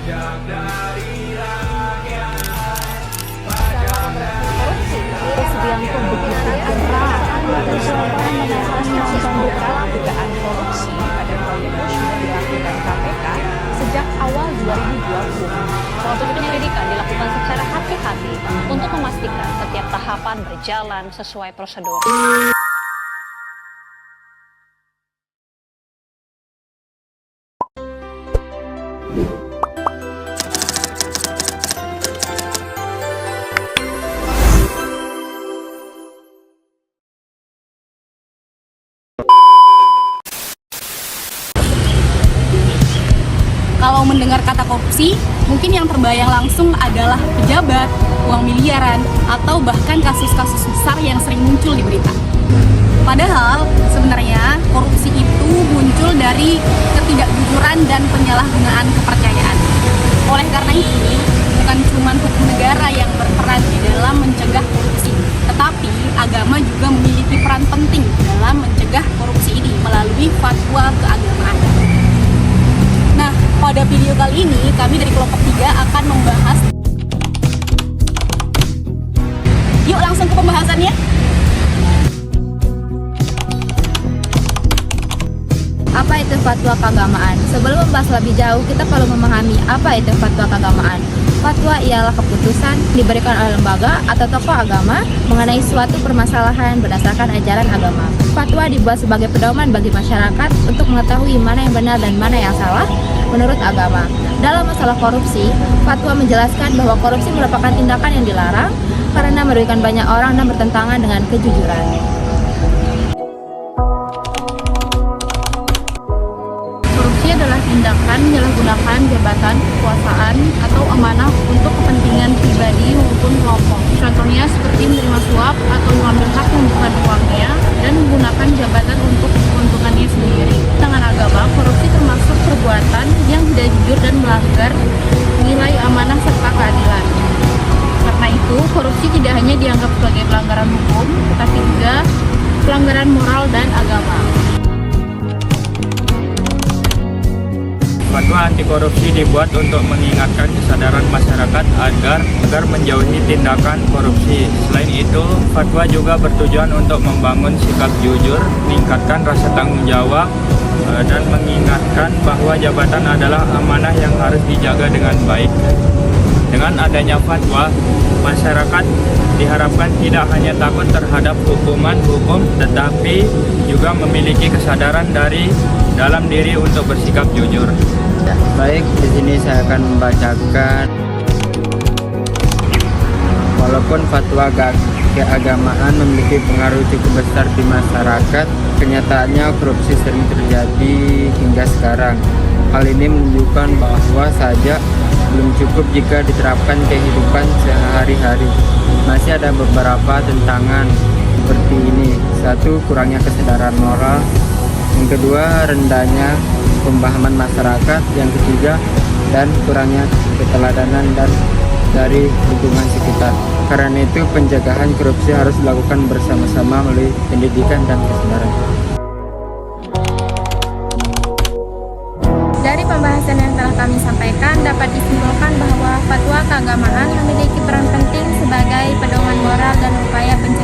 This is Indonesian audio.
Subianto begitu gerah bersuara menentang dugaan korupsi pada proyek Bush yang dilakukan KPK sejak awal 2020. Suatu penyelidikan dilakukan secara hati-hati untuk memastikan setiap tahapan berjalan sesuai prosedur. Kalau mendengar kata korupsi, mungkin yang terbayang langsung adalah pejabat, uang miliaran, atau bahkan kasus-kasus besar yang sering muncul di berita. Padahal, sebenarnya korupsi itu muncul dari ketidakjujuran dan penyalahgunaan kepercayaan. Oleh karena itu, bukan cuma hukum negara yang berperan di dalam mencegah korupsi, tetapi agama juga memiliki peran penting dalam mencegah korupsi ini melalui fatwa keagamaan. Nah, pada video kali ini, kami dari kelompok 3 akan membahas. Yuk langsung ke pembahasannya. Apa itu fatwa keagamaan? Sebelum membahas lebih jauh, kita perlu memahami apa itu fatwa keagamaan. Fatwa ialah keputusan diberikan oleh lembaga atau tokoh agama mengenai suatu permasalahan berdasarkan ajaran agama. Fatwa dibuat sebagai pedoman bagi masyarakat untuk mengetahui mana yang benar dan mana yang salah menurut agama. Dalam masalah korupsi, fatwa menjelaskan bahwa korupsi merupakan tindakan yang dilarang karena merugikan banyak orang dan bertentangan dengan kejujuran. Korupsi adalah tindakan menyalahgunakan jabatan, kekuasaan, atau amanah untuk kepentingan pribadi maupun kelompok. Contohnya seperti menerima suap atau mengambil hak yang bukan uangnya dan menggunakan jabatan untuk keuntungannya sendiri. Dengan agama, korupsi termasuk perbuatan yang tidak jujur dan melanggar nilai amanah serta keadilan. Karena itu, korupsi tidak hanya dianggap sebagai pelanggaran hukum, tetapi juga pelanggaran moral dan agama. Fatwa anti korupsi dibuat untuk mengingatkan kesadaran masyarakat agar menjauhi tindakan korupsi. Selain itu, fatwa juga bertujuan untuk membangun sikap jujur, meningkatkan rasa tanggung jawab, dan mengingatkan bahwa jabatan adalah amanah yang harus dijaga dengan baik. Dengan adanya fatwa, masyarakat diharapkan tidak hanya takut terhadap hukuman hukum, tetapi juga memiliki kesadaran dari dalam diri untuk bersikap jujur. Baik, di sini saya akan membacakan. Walaupun fatwa keagamaan memiliki pengaruh cukup besar di masyarakat, kenyataannya korupsi sering terjadi hingga sekarang. Hal ini menunjukkan bahwa saja belum cukup jika diterapkan kehidupan sehari-hari. Masih ada beberapa tantangan seperti ini. 1. Kurangnya kesadaran moral. Yang kedua, rendahnya pemahaman masyarakat. Yang ketiga, dan kurangnya keteladanan dan dari lingkungan sekitar. Karena itu, pencegahan korupsi harus dilakukan bersama-sama melalui pendidikan dan kesadaran. Dari pembahasan yang telah kami sampaikan, dapat disimpulkan bahwa fatwa keagamaan memiliki peran penting sebagai pedoman moral dan upaya pencegahan